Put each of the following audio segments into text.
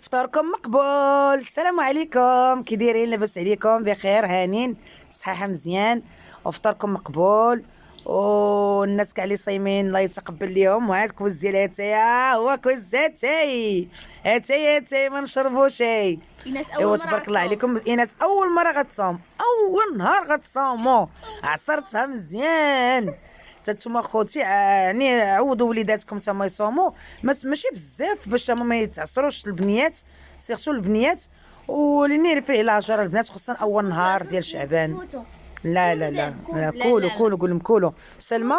فطوركم مقبول. السلام عليكم، كي دايرين؟ لاباس عليكم؟ بخير هانين صحيحه مزيان وفطوركم مقبول. والناس كاع اللي صايمين الله يتقبل ليهم. وهاد كوز ديال اتاي، هو كوز اتاي اتاي ما نشربو شاي. ايناس ايوا اول مره تبارك الله غتصوم. عليكم. ايناس اول مره غتصوم، اول نهار غتصومو، عصرتها مزيان. حتى نتوما خوتي يعني عودوا وليداتكم تما يصوموا، ماشي بزاف باش تما ما يتعصروش البنيات، سيرتو البنيات. وليني فيه الهجر البنات، خصوصا اول نهار ديال شعبان. لا لا لا لا، لا كولوا لا لا، كولوا، قول لهم كولوا. سلمى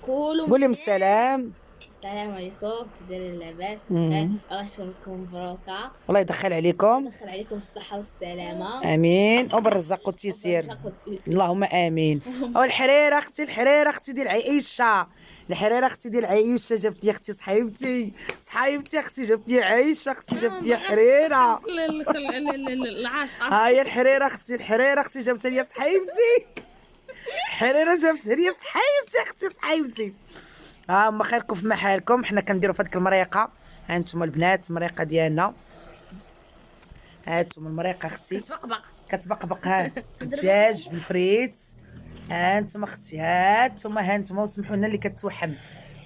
قولوا قول لهم مزيان. السلام. السلام عليكم، كي دايرين؟ لاباس بخير، الله يشرفكم مبروكه. الله يدخل عليكم. يدخل عليكم الصحه والسلامه. امين، وبالرزق والتيسير. وبالرزق والتيسير. اللهم امين. والحريره اختي، الحريره اختي ديال عيشه، الحريره اختي ديال عيشه جابت لي اختي صحيبتي، صحيبتي اختي جابت لي عيشه، اختي جابت لي حريره. العاشقه. ها هي الحريره اختي، الحريره اختي جابت لي صحيبتي، الحريره جابت لي صحيبتي اختي صحيبتي. ها هما خيركم في محلكم. حنا كنديروا في هذيك المريقه، ها انتم البنات المريقه ديالنا، ها انتم المريقه اختي كتبقبق. كتبقبق. ها الدجاج بالفريت، ها انتم اختي، ها انتم وسمحوا لنا اللي كتوحم.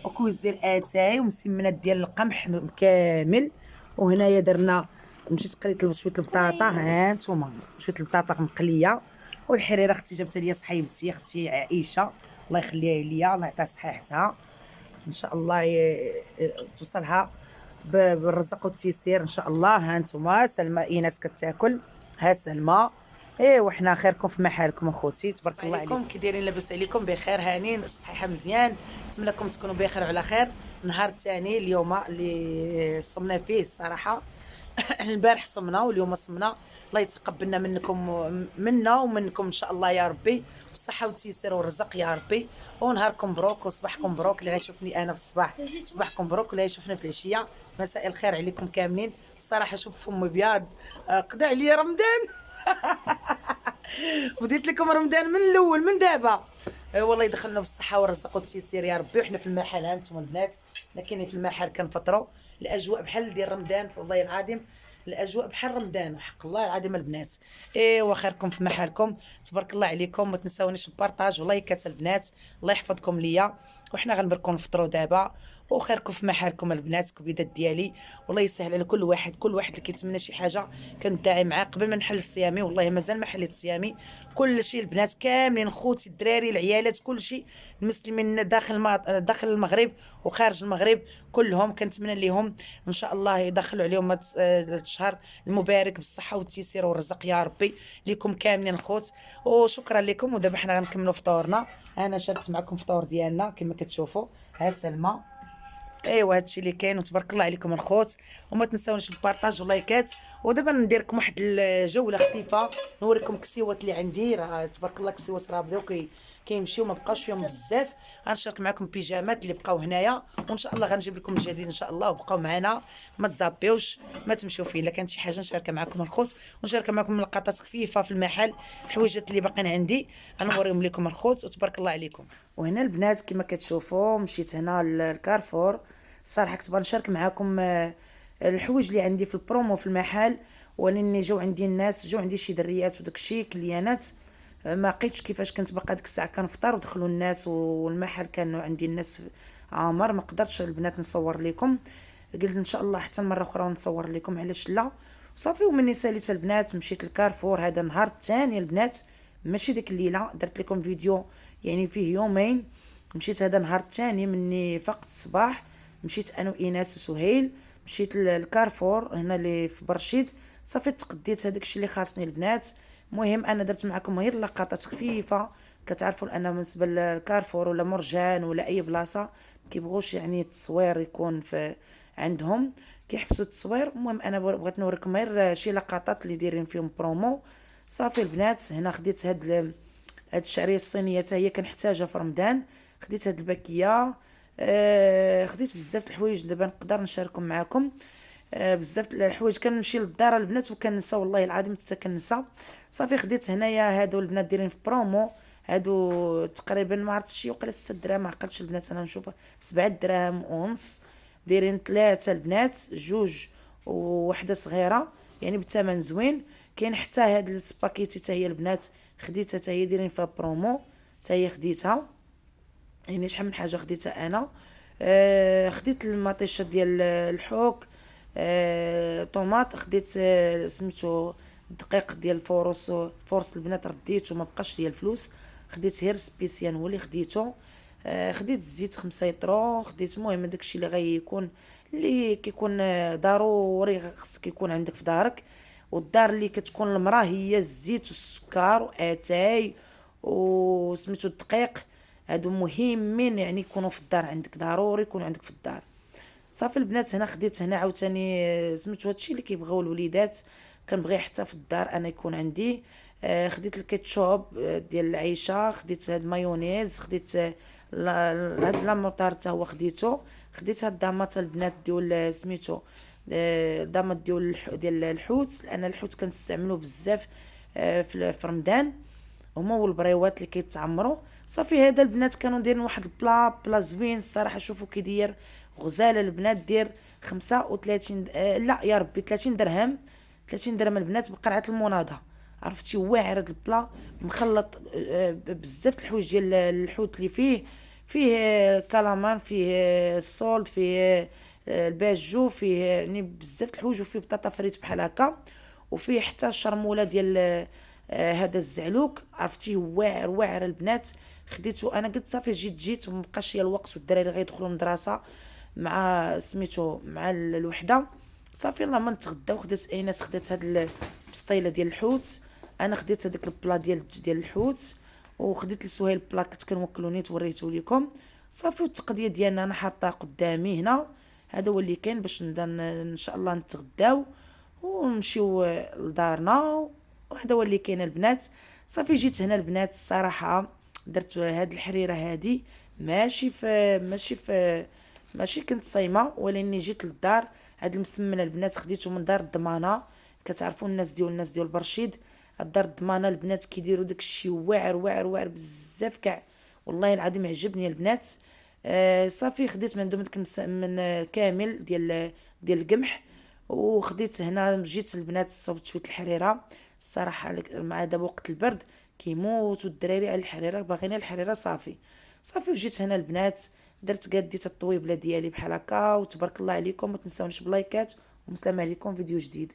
وكوز ديال اتاي ومسمنات ديال القمح كامل. وهنايا درنا، مشيت قريت شويه البطاطا، ها انتم شويه البطاطا مقليه. والحريره اختي جابتها لي صحيبتي اختي عائشه، الله يخليها ليا، الله يعطيها صحيحتها ان شاء الله، توصلها بالرزق والتيسير ان شاء الله. ها انتم سلمى ايناس كتاكل، ها سلمى. ايوا حنا خيركم في محلكم اخوتي، تبارك الله عليكم. كي دايرين؟ لاباس عليكم؟ بخير هانين صحيحه مزيان. نتمنى لكم تكونوا بخير وعلى خير. النهار الثاني اليوم اللي صمنا فيه الصراحه. البارح صمنا واليوم صمنا. الله يتقبلنا منا ومنكم ان شاء الله يا ربي، بالصحه والتيسير والرزق يا ربي. ونهاركم مبروك وصباحكم مبروك، اللي غيشوفني انا في الصباح صباحكم مبروك، اللي غيشوفنا في العشيه مساء الخير عليكم كاملين. الصراحه شوف فم ابيض، قضى عليا رمضان. بديت لكم رمضان من الاول من دابا. والله يدخلنا بالصحه والرزق والتيسير يا ربي. وحنا في المحل، ها انتم البنات لكن في المحل كنفطروا. الاجواء بحال ديال رمضان والله العظيم، الاجواء بحال رمضان وحق الله العظيم البنات. ايوا خيركم في محلكم، تبارك الله عليكم. ما تنساونيش بارطاج والله كات البنات، الله يحفظكم ليا. وحنا غنبركم نفطروا دابا. وخيركم في محلكم البنات كبيدات ديالي، والله يسهل على كل واحد، كل واحد اللي كيتمنى شي حاجه كندعي معاه قبل ما نحل صيامي. والله مازال ما حليت صيامي. كل شيء البنات كاملين، خوتي الدراري العيالات كل شيء، المسلمين داخل المغرب وخارج المغرب كلهم كنتمنى لهم ان شاء الله يدخلوا عليهم الشهر المبارك بالصحه والتيسير والرزق يا ربي ليكم كاملين الخوت. وشكرا لكم. ودابا حنا غنكملوا فطورنا. انا شاركت معكم فطور ديالنا كما كتشوفوا، ها سلمى. ايوا هادشي اللي كاين وتبارك الله عليكم الخوت. وما تنساونيش البارطاج واللايكات. ودابا ندير لكم واحد الجوله خفيفه، نوريكم كسيوات اللي عندي. راه تبارك الله كسيوات راه بداو كيمشيو، ما بقاوش فيهم بزاف. غنشارك معكم بيجامات اللي بقاو هنايا، وان شاء الله غنجيب لكم الجديد ان شاء الله. وبقاو معنا، ما تزابيوش، ما تمشيو فيه. الا كانت شي حاجه نشاركها معكم الخوت، ونشارك معكم لقطات خفيفه في المحل، الحويجات اللي باقيين عندي غنوريهم لكم الخوت. وتبارك الله عليكم. وهنا البنات كما كتشوفوا مشيت هنا للكارفور. الصراحه كنت باغا نشارك معكم الحوايج اللي عندي في البرومو في المحل، ولاني جاو عندي الناس، جاو عندي شي دريات وداكشي كليانات. ما لقيتش كيفاش كنت باقا ديك الساعه كنفطر ودخلوا الناس والمحل كانوا عندي الناس عامر، ما قدرتش البنات نصور لكم. قلت ان شاء الله حتى مره اخرى نصور لكم، علاش لا. صافي ومني ساليت البنات مشيت للكارفور. هذا النهار الثاني البنات، ماشي ديك الليله درت لكم فيديو يعني فيه يومين. مشيت هذا النهار الثاني مني فقت الصباح، مشيت انا وايناس وسهيل، مشيت للكارفور هنا اللي في برشيد. صافي تقديت هذاك الشيء اللي خاصني البنات. المهم انا درت معكم غير لقطات خفيفه. كتعرفوا ان بالنسبه للكارفور ولا مرجان ولا اي بلاصه كيبغوش يعني التصوير يكون في عندهم، كيحبسوا التصوير. المهم انا بغيت نوريكم غير شي لقطات اللي دايرين فيهم برومو. صافي البنات هنا خديت هاد الشعريه الصينيه حتى هي كنحتاجها في رمضان. خديت هاد الباكيه. خديت بزاف الحوايج دابا نقدر نشاركهم معكم. بزاف الحوايج كنمشي للدار البنات وكنسى والله العظيم حتى كنسى. صافي خديت هنايا هادو البنات دايرين في برومو. هادو تقريبا ما عرفتش شي وقيلا 6 دراهم، ما عقلتش البنات انا نشوف 7 دراهم ونص. دايرين 3 البنات، جوج ووحده صغيره يعني بثمن زوين. كاين حتى هاد السباكيتي حتى هي البنات خديتها حتى هي دايرين فيها برومو حتى هي خديتها. يعني شحال من حاجه خديتها انا. خديت المطيشه ديال الحوك. طوماط خديت سميتو الدقيق ديال فورس البنات رديته ما بقاش ديال الفلوس. خديت غير سبيسيان هو اللي خديته. خديت الزيت 5 يطرو خديت. المهم داكشي اللي غيكون اللي كيكون ضروري خصك يكون عندك في دارك. والدار اللي كتكون المراه هي الزيت والسكر واتاي وسميتو الدقيق. هادو مهمين يعني يكونوا في الدار عندك ضروري يكونوا عندك في الدار. صافي البنات هنا خديت هنا عاوتاني سميتو هادشي اللي كيبغيو الوليدات كنبغي حتى في الدار انا يكون عندي. خديت الكيتشوب ديال العيشه. خديت هاد مايونيز. خديت هاد لاموطار حتى هو خديته. خديت هاد دامات البنات ديال سميتو دامات ديال الحوت لان الحوت كنستعملوه بزاف في رمضان. هما والبريوات اللي كيتعمروا. صافي هذا البنات كانوا دايرين واحد بلا زوين الصراحه. شوفوا كي داير غزاله البنات دير 35 لا يا ربي 30 درهم. 30 درهم البنات بقرعه المناضه. عرفتي واعر هذا البلا مخلط بزاف الحوايج ديال الحوت اللي فيه كلامان فيه السولد فيه الباجو فيه يعني بزاف الحوايج وفيه بطاطا فريت بحال هكا وفيه حتى الشرموله ديال هذا الزعلوك. عرفتي واعر البنات. خديته انا قلت صافي جيت ومبقاش ليا الوقت والدراري غيدخلوا المدرسه مع سميتو مع الوحده. صافي الله ما نتغداو. خديت ايناس خدات هاد البسطيله ديال الحوت. انا خديت هذاك البلا ديال الحوت. وخديت لسهيل البلا كنت كنوكلو نيت وريته لكم. صافي التقديه ديالنا انا حاطه قدامي هنا. هذا هو اللي كاين باش نبدا ان شاء الله نتغداو ونمشيو لدارنا. وهذا هو اللي كاين البنات. صافي جيت هنا البنات الصراحه درت هاد الحريره هادي ماشي كنت صايمه ولاني جيت للدار. هاد المسمنه البنات خديته من دار الضمانه. كتعرفوا الناس ديال برشيد. الدار الضمانه البنات كيديروا داكشي واعر بزاف كاع. والله العظيم عجبني البنات. صافي خديت من عندهم داك من كامل ديال القمح. وخديت هنا جيت البنات صوبت شويه الحريره. الصراحه مع دابا وقت البرد كيموتوا الدراري على الحريره باغيين الحريره. صافي وجيت هنا البنات درت قديت الطويبله ديالي بحال هكا. وتبارك الله عليكم ما تنساونيش بلايكات ومسلام عليكم فيديو جديد.